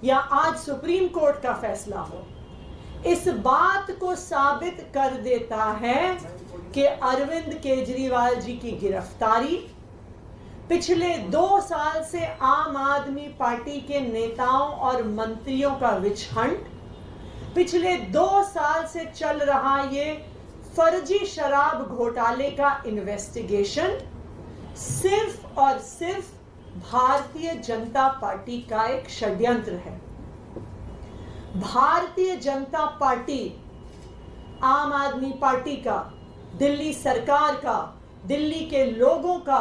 या आज supreme court का फैसला हो, इस बात को साबित कर देता है कि अरविंद केजरीवाल जी की गिरफ्तारी, पिछले 2 साल से आम आदमी पार्टी के नेताओं और मंत्रियों का विच हंट, पिछले 2 साल से चल रहा ये फर्जी शराब घोटाले का इन्वेस्टिगेशन सिर्फ और सिर्फ भारतीय जनता पार्टी का एक षड्यंत्र है। भारतीय जनता पार्टी आम आदमी पार्टी का, दिल्ली सरकार का, दिल्ली के लोगों का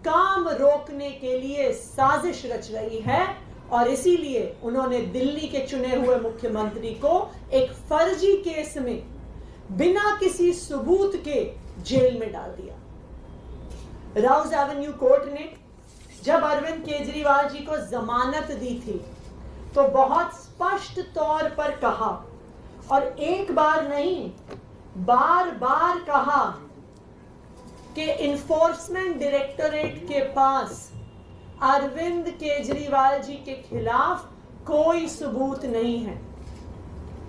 काम रोकने के लिए साजिश रच रही है और इसीलिए उन्होंने दिल्ली के चुने हुए मुख्यमंत्री को एक फर्जी केस में बिना किसी सबूत के जेल में डाल दिया। राउज एवेन्यू कोर्ट ने जब अरविंद केजरीवाल जी को जमानत दी थी तो बहुत स्पष्ट तौर पर कहा, और एक बार नहीं बार बार कहा, कि इन्फोर्समेंट डायरेक्टोरेट के पास अरविंद केजरीवाल जी के खिलाफ कोई सबूत नहीं है।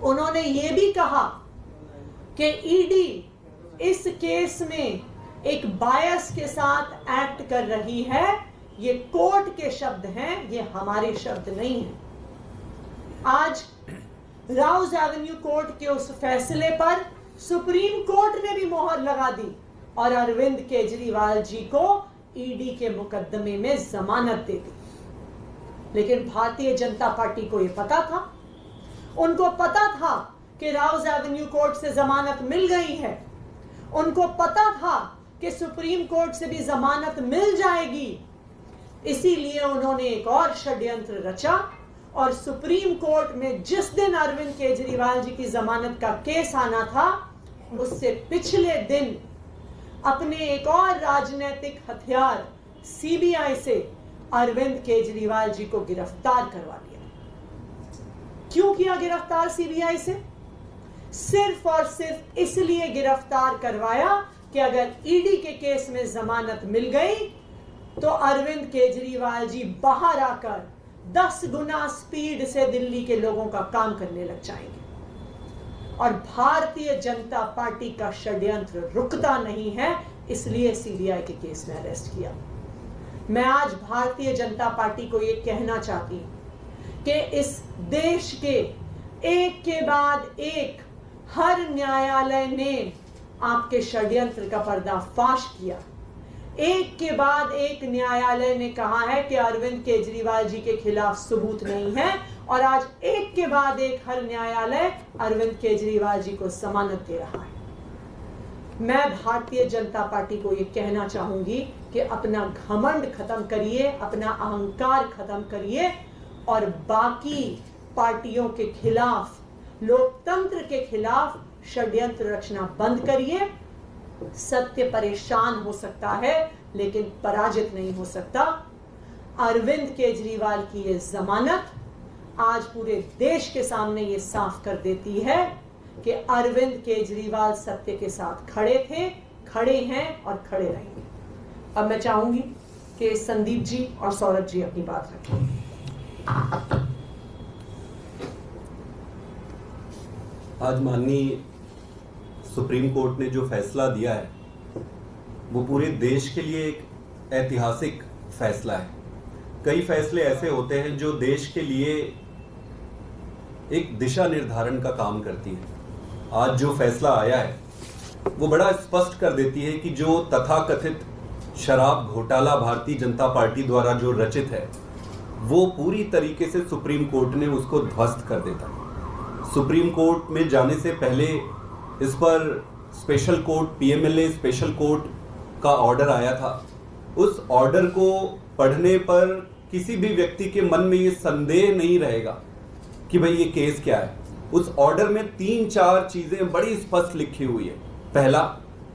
उन्होंने यह भी कहा कि ईडी इस केस में एक बायस के साथ एक्ट कर रही है। ये कोर्ट के शब्द हैं, ये हमारे शब्द नहीं हैं। आज राउज एवेन्यू कोर्ट के उस फैसले पर सुप्रीम कोर्ट ने भी मोहर लगा दी और अरविंद केजरीवाल जी को ईडी के मुकदमे में जमानत दे दी। लेकिन भारतीय जनता पार्टी को यह पता था, उनको पता था कि राउज एवेन्यू कोर्ट से जमानत मिल गई है, उनको पता था कि सुप्रीम कोर्ट से भी जमानत मिल जाएगी। इसीलिए उन्होंने एक और षड्यंत्र रचा और सुप्रीम कोर्ट में जिस दिन अरविंद केजरीवाल जी की जमानत का केस आना था, उससे पिछले दिन अपने एक और राजनीतिक हथियार सीबीआई से अरविंद केजरीवाल जी को गिरफ्तार करवा लिया। क्यों किया गिरफ्तार सीबीआई से? सिर्फ और सिर्फ इसलिए गिरफ्तार करवाया कि अगर ईडी के केस में जमानत मिल गई तो अरविंद केजरीवाल जी बाहर आकर 10 गुना स्पीड से दिल्ली के लोगों का काम करने लग जाएंगे और भारतीय जनता पार्टी का षड्यंत्र रुकता नहीं है। इसलिए सीबीआई के केस में अरेस्ट किया। मैं आज भारतीय जनता पार्टी को यह कहना चाहती हूं कि इस देश के एक के बाद एक हर न्यायालय ने आपके षड्यंत्र का पर्दाफाश किया। एक के बाद एक न्यायालय ने कहा है कि अरविंद केजरीवाल जी के खिलाफ सबूत नहीं है और आज एक के बाद एक हर न्यायालय अरविंद केजरीवाल जी को जमानत दे रहा है। मैं भारतीय जनता पार्टी को यह कहना चाहूंगी कि अपना घमंड खत्म करिए, अपना अहंकार खत्म करिए और बाकी पार्टियों के खिलाफ, लोकतंत्र के खिलाफ षड्यंत्र रचना बंद करिए। सत्य परेशान हो सकता है लेकिन पराजित नहीं हो सकता। अरविंद केजरीवाल की यह जमानत आज पूरे देश के सामने ये साफ कर देती है कि अरविंद केजरीवाल सत्य के साथ खड़े थे, खड़े हैं और खड़े रहेंगे। अब मैं चाहूंगी कि संदीप जी और सौरभ जी अपनी बात रखें। आज माननीय सुप्रीम कोर्ट ने जो फैसला दिया है वो पूरे देश के लिए एक ऐतिहासिक फैसला है। कई फैसले ऐसे होते हैं जो देश के लिए एक दिशा निर्धारण का काम करती है। आज जो फैसला आया है वो बड़ा स्पष्ट कर देती है कि जो तथाकथित शराब घोटाला भारतीय जनता पार्टी द्वारा जो रचित है वो पूरी तरीके से सुप्रीम कोर्ट ने उसको ध्वस्त कर देता है। सुप्रीम कोर्ट में जाने से पहले इस पर special court, PMLA special court का ऑर्डर आया था। उस ऑर्डर को पढ़ने पर किसी भी व्यक्ति के मन में ये संदेह नहीं रहेगा कि भाई ये केस क्या है। उस ऑर्डर में 3-4 चीजें बड़ी स्पष्ट लिखी हुई है। पहला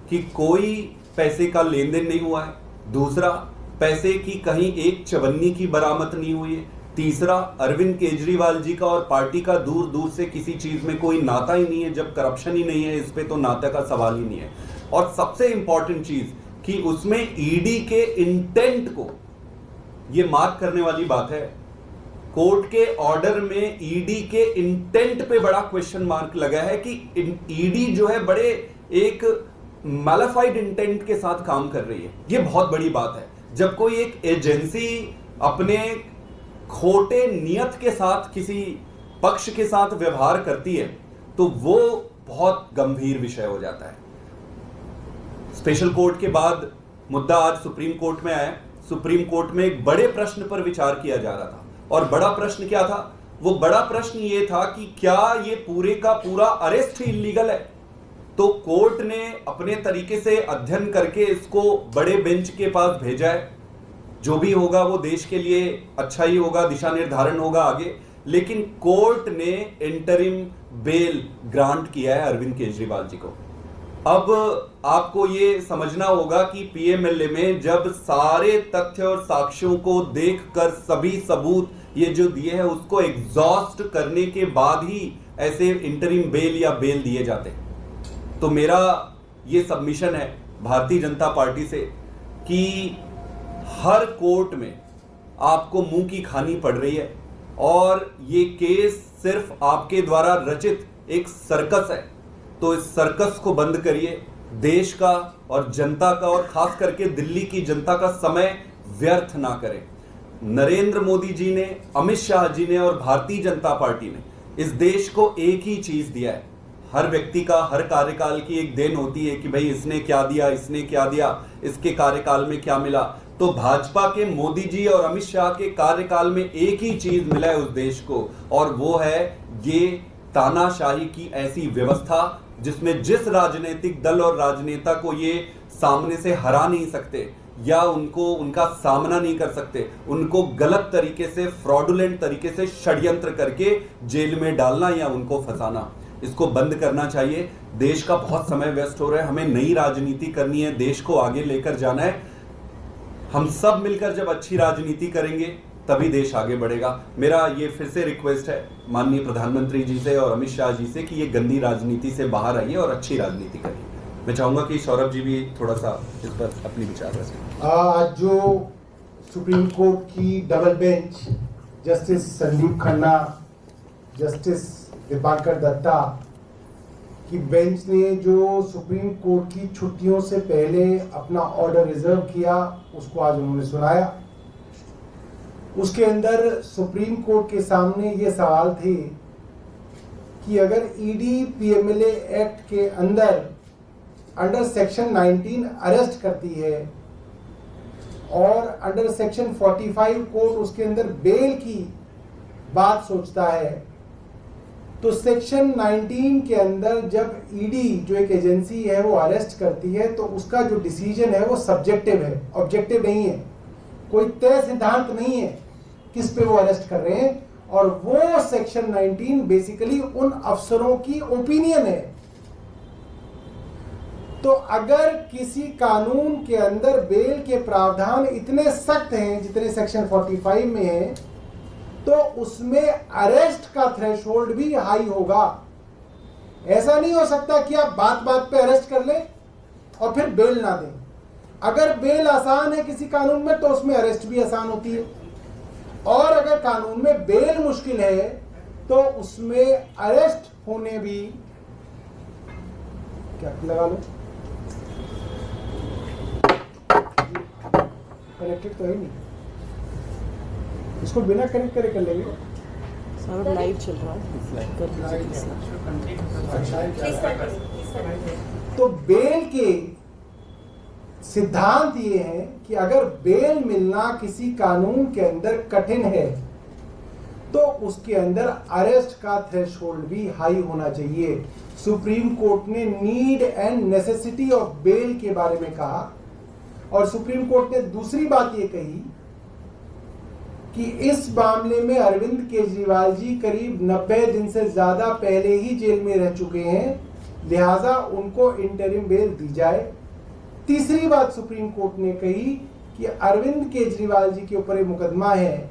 कि कोई पैसे का लेन देन नहीं हुआ है। दूसरा, पैसे की कहीं एक चवन्नी की बरामद नहीं हुई है। तीसरा, अरविंद केजरीवाल जी का और पार्टी का दूर दूर से किसी चीज में कोई नाता ही नहीं है। जब करप्शन ही नहीं है इस पे तो नाते का सवाल ही नहीं है। और सबसे इंपॉर्टेंट चीज कि उसमें ईडी के इंटेंट को ये मार्क करने वाली बात है। कोर्ट के ऑर्डर में ईडी के इंटेंट पे बड़ा क्वेश्चन मार्क लगा है कि ईडी जो है बड़े एक मैलिफाइड इंटेंट के साथ काम कर रही है। ये बहुत बड़ी बात है। जब कोई एक एजेंसी अपने खोटे नियत के साथ किसी पक्ष के साथ व्यवहार करती है तो वो बहुत गंभीर विषय हो जाता है। स्पेशल कोर्ट के बाद मुद्दा आज सुप्रीम कोर्ट में आया। सुप्रीम कोर्ट में एक बड़े प्रश्न पर विचार किया जा रहा था और बड़ा प्रश्न क्या था? वो बड़ा प्रश्न ये था कि क्या ये पूरे का पूरा अरेस्ट ही इलीगल है? तो कोर्ट ने अपने तरीके से अध्ययन करके इसको बड़े बेंच के पास भेजा है। जो भी होगा वो देश के लिए अच्छा ही होगा, दिशा निर्धारण होगा आगे। लेकिन कोर्ट ने इंटरिम बेल ग्रांट किया है अरविंद केजरीवाल जी को। अब आपको ये समझना होगा कि पीएमएलए में जब सारे तथ्य और साक्ष्यों को देखकर सभी सबूत ये जो दिए हैं उसको एग्जॉस्ट करने के बाद ही ऐसे इंटरिम बेल या बेल दिए जाते हैं। तो मेरा ये सबमिशन है भारतीय जनता पार्टी से कि हर कोर्ट में आपको मुंह की खानी पड़ रही है और ये केस सिर्फ आपके द्वारा रचित एक सर्कस है। तो इस सर्कस को बंद करिए। देश का और जनता का और खास करके दिल्ली की जनता का समय व्यर्थ ना करें। नरेंद्र मोदी जी ने, अमित शाह जी ने और भारतीय जनता पार्टी ने इस देश को एक ही चीज दिया है। हर व्यक्ति का हर कार्यकाल की एक देन होती है कि भाई इसने क्या दिया, इसने क्या दिया, इसके कार्यकाल में क्या मिला। तो भाजपा के मोदी जी और अमित शाह के कार्यकाल में एक ही चीज मिला है उस देश को और वो है ये तानाशाही की ऐसी व्यवस्था जिसमें जिस राजनीतिक दल और राजनेता को ये सामने से हरा नहीं सकते या उनका सामना नहीं कर सकते, उनको गलत तरीके से, फ्रॉडुलेंट तरीके से षड्यंत्र करके जेल में डालना या उनको फंसाना, इसको बंद करना चाहिए। देश का बहुत समय वेस्ट हो रहा है। हमें नई राजनीति करनी है, देश को आगे लेकर जाना है। हम सब मिलकर जब अच्छी राजनीति करेंगे तभी देश आगे बढ़ेगा। मेरा ये फिर से रिक्वेस्ट है माननीय प्रधानमंत्री जी से और अमित शाह जी से कि ये गंदी राजनीति से बाहर आइए और अच्छी राजनीति करिए। मैं चाहूंगा कि सौरभ जी भी थोड़ा सा इस पर अपनी विचार रखें। आज जो सुप्रीम कोर्ट की double bench justice Sandeep Khanna, justice Dipankar Datta की बेंच ने जो सुप्रीम कोर्ट की छुट्टियों से पहले अपना ऑर्डर रिजर्व किया उसको आज उन्होंने सुनाया। उसके अंदर सुप्रीम कोर्ट के सामने ये सवाल थे कि अगर ईडी पीएमएलए एक्ट के अंडर सेक्शन 19 अरेस्ट करती है और अंडर सेक्शन 45 कोर्ट उसके अंदर बेल की बात सोचता है, तो सेक्शन 19 के अंदर जब ईडी जो एक एजेंसी है वो अरेस्ट करती है तो उसका जो डिसीजन है वो सब्जेक्टिव है, ऑब्जेक्टिव नहीं है। कोई तय सिद्धांत नहीं है किस पे वो अरेस्ट कर रहे हैं और वो सेक्शन 19 बेसिकली उन अफसरों की ओपिनियन है। तो अगर किसी कानून के अंदर बेल के प्रावधान इतने सख्त हैं जितने सेक्शन 45 में है तो उसमें अरेस्ट का थ्रेशोल्ड भी हाई होगा। ऐसा नहीं हो सकता कि आप बात बात पे अरेस्ट कर लें और फिर बेल ना दें। अगर बेल आसान है किसी कानून में तो उसमें अरेस्ट भी आसान होती है और अगर कानून में बेल मुश्किल है तो उसमें अरेस्ट होने भी क्या लगा लो कनेक्टेड तो है नहीं, इसको बिना कनेक्ट करे कर लेंगे। सर लाइव चल रहा है। तो बेल के सिद्धांत ये हैं कि अगर बेल मिलना किसी कानून के अंदर कठिन है तो उसके अंदर अरेस्ट का थ्रेशोल्ड भी हाई होना चाहिए। सुप्रीम कोर्ट ने need and necessity of bail के बारे में कहा और सुप्रीम कोर्ट ने दूसरी बात ये कही कि इस मामले में अरविंद केजरीवाल जी करीब 90 दिन से ज्यादा पहले ही जेल में रह चुके हैं, लिहाजा उनको इंटरिम बेल दी जाए। तीसरी बात सुप्रीम कोर्ट ने कही कि अरविंद केजरीवाल जी के ऊपर मुकदमा है,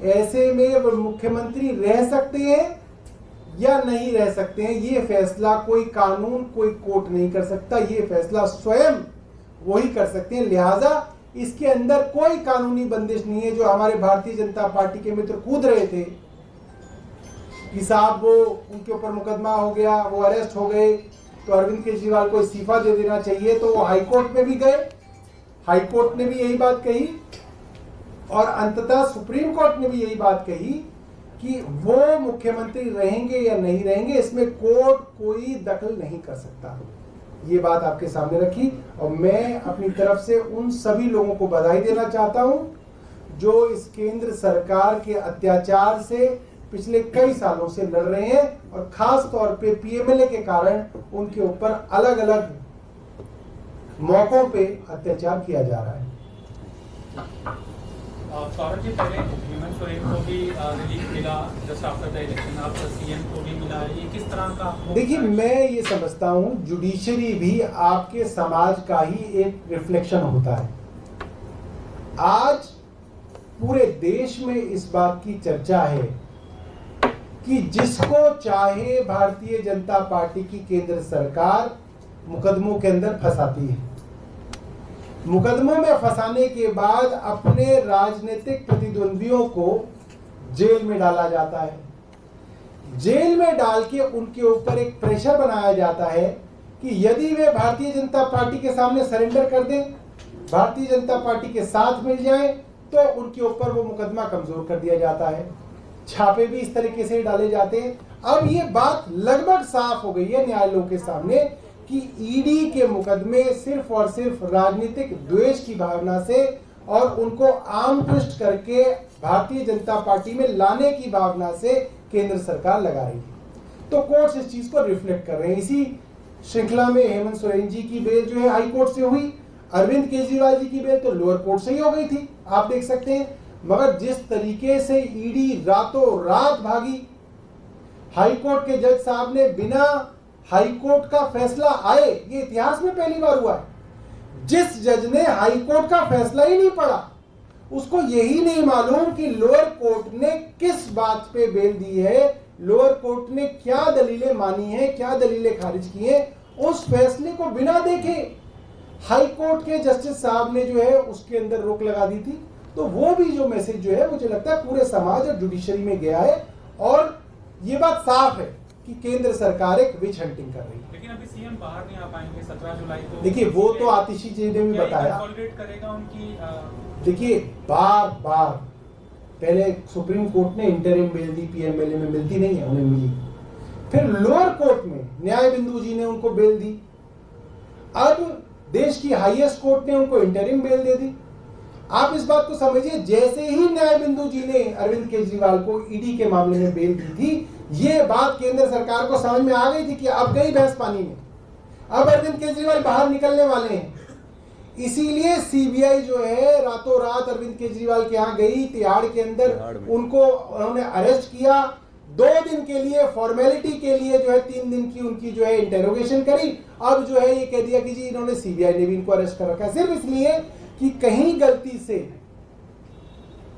ऐसे में वो मुख्यमंत्री रह सकते हैं या नहीं रह सकते हैं, ये फैसला कोई कानून कोई कोर्ट नहीं कर सकता, ये फैसला स्वयं वही कर सकते हैं। लिहाजा इसके अंदर कोई कानूनी बंदिश नहीं है। जो हमारे भारतीय जनता पार्टी के मित्र कूद रहे थे कि साहब वो उनके ऊपर मुकदमा हो गया, वो अरेस्ट हो गए, तो अरविंद केजरीवाल को इस्तीफा दे देना चाहिए, तो वो हाईकोर्ट में भी गए, हाईकोर्ट ने भी यही बात कही और अंततः सुप्रीम कोर्ट ने भी यही बात कही कि वो मुख्यमंत्री रहेंगे या नहीं रहेंगे, इसमें कोर्ट कोई दखल नहीं कर सकता। ये बात आपके सामने रखी और मैं अपनी तरफ से उन सभी लोगों को बधाई देना चाहता हूं जो इस केंद्र सरकार के अत्याचार से पिछले कई सालों से लड़ रहे हैं और खास तौर पे पीएमएलए के कारण उनके ऊपर अलग अलग मौकों पे अत्याचार किया जा रहा है। सौरभ जी, पहले हेमंत सोरेन को भी रिलीफ मिला जस्ट आफ्टर द इलेक्शन, अब सीएम को भी मिला, ये किस तरह का? देखिए, मैं ये समझता हूँ जुडिशरी भी आपके समाज का ही एक रिफ्लेक्शन होता है। आज पूरे देश में इस बात की चर्चा है कि जिसको चाहे भारतीय जनता पार्टी की केंद्र सरकार मुकदमों के अंदर फंसाती है। मुकदमों में फंसाने के बाद अपने राजनीतिक प्रतिद्वंदियों को जेल में डाला जाता है। जेल में डाल के उनके ऊपर एक प्रेशर बनाया जाता है कि यदि वे भारतीय जनता पार्टी के सामने सरेंडर कर दें, भारतीय जनता पार्टी के साथ मिल जाएं, तो उनके ऊपर वो मुकदमा कमजोर कर दिया जाता है। छापे भी इस तरीके से डाले जाते हैं। अब ये बात लगभग साफ हो गई है न्यायालयों के सामने कि ईडी के मुकदमे सिर्फ और सिर्फ राजनीतिक द्वेष की भावना से और उनको आम पृष्ठ करके भारतीय जनता पार्टी में लाने की भावना से केंद्र सरकार लगा रही है। तो कोर्ट्स इस चीज को रिफ्लेक्ट कर रहे हैं। इसी श्रृंखला में हेमंत सोरेन जी की बेल जो है हाई कोर्ट से हुई, अरविंद केजरीवाल जी की बेल तो लोअर कोर्ट से ही हो गई थी, आप देख सकते हैं। मगर जिस तरीके से ईडी रातों रात भागी, हाई कोर्ट के जज साहब ने बिना हाई कोर्ट का फैसला आए, ये इतिहास में पहली बार हुआ है, जिस जज ने हाई कोर्ट का फैसला ही नहीं पढ़ा, उसको यही नहीं मालूम कि लोअर कोर्ट ने किस बात पे बेल दी है, लोअर कोर्ट ने क्या दलीलें मानी है, क्या दलीलें खारिज की हैं, उस फैसले को बिना देखे हाई कोर्ट के जस्टिस साहब ने जो है उसके अंदर रोक लगा दी थी। तो वो भी जो मैसेज जो है मुझे लगता है पूरे समाज और जुडिशरी में गया है और ये बात साफ है कि केंद्र सरकार एक विच हंटिंग कर रही है। लेकिन अभी सीएम बाहर नहीं आ पाएंगे 17 जुलाई को। देखिए, वो तो आतिशी जी ने भी बताया, करेगा उनकी। देखिए, बार बार पहले सुप्रीम कोर्ट ने इंटरिम बेल दी, पीएमएलए में मिलती नहीं है, उन्हें मिली। फिर लोअर कोर्ट में न्याय बिंदु जी ने उनको बेल दी। अब देश की हाईएस्ट कोर्ट ने उनको इंटरिम बेल दे दी। आप इस बात को समझिए, जैसे ही न्याय बिंदु जी ने अरविंद केजरीवाल को ईडी के मामले में बेल दी थी, ये बात केंद्र सरकार को समझ में आ गई थी कि अब गई भैंस पानी में, अब अरविंद केजरीवाल बाहर निकलने वाले हैं। इसीलिए सीबीआई जो है रातों रात अरविंद केजरीवाल के यहाँ गई, तिहाड़ के अंदर उनको उन्होंने अरेस्ट किया। 2 दिन के लिए फॉर्मेलिटी के लिए जो है 3 दिन की उनकी जो है इंटेरोगेशन करी। अब जो है ये कह दिया कि जी इन्होंने सीबीआई ने भी इनको अरेस्ट कर रखा है, सिर्फ इसलिए कि कहीं गलती से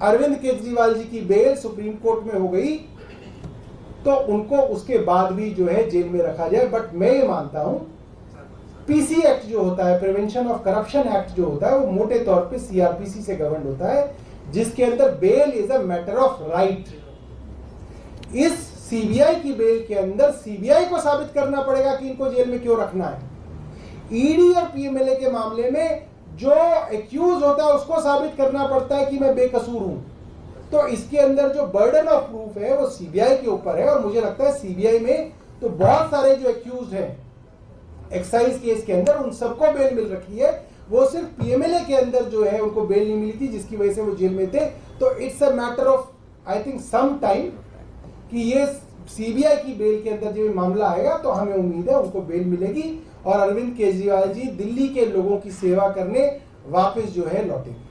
अरविंद केजरीवाल जी की बेल सुप्रीम कोर्ट में हो गई तो उनको उसके बाद भी जो है जेल में रखा जाए। बट मैं ये मानता हूं पीसी एक्ट जो होता है, प्रिवेंशन ऑफ करप्शन एक्ट जो होता है, वो मोटे तौर पे सीआरपीसी से गवर्न होता है, जिसके अंदर bail is a matter of right. इस सीबीआई की बेल के अंदर सीबीआई को साबित करना पड़ेगा कि इनको जेल में क्यों रखना है। ईडी और पीएमएलए के मामले में जो एक्यूज होता है उसको साबित करना पड़ता है कि मैं बेकसूर हूं। तो इसके अंदर जो बर्डन ऑफ प्रूफ है वो सीबीआई के ऊपर है और मुझे लगता है सीबीआई में तो बहुत सारे जो एक्यूज हैं एक्साइज केस के अंदर, उन सबको बेल मिल रखी है। वो सिर्फ पीएमएलए के अंदर जो है उनको बेल नहीं मिली थी, जिसकी वजह से वो जेल में थे। तो it's a matter of I think some time कि ये सीबीआई की बेल के अंदर जब मामला आएगा तो हमें उम्मीद है उनको बेल मिलेगी और अरविंद केजरीवाल जी दिल्ली के लोगों की सेवा करने वापस जो है लौटेंगे।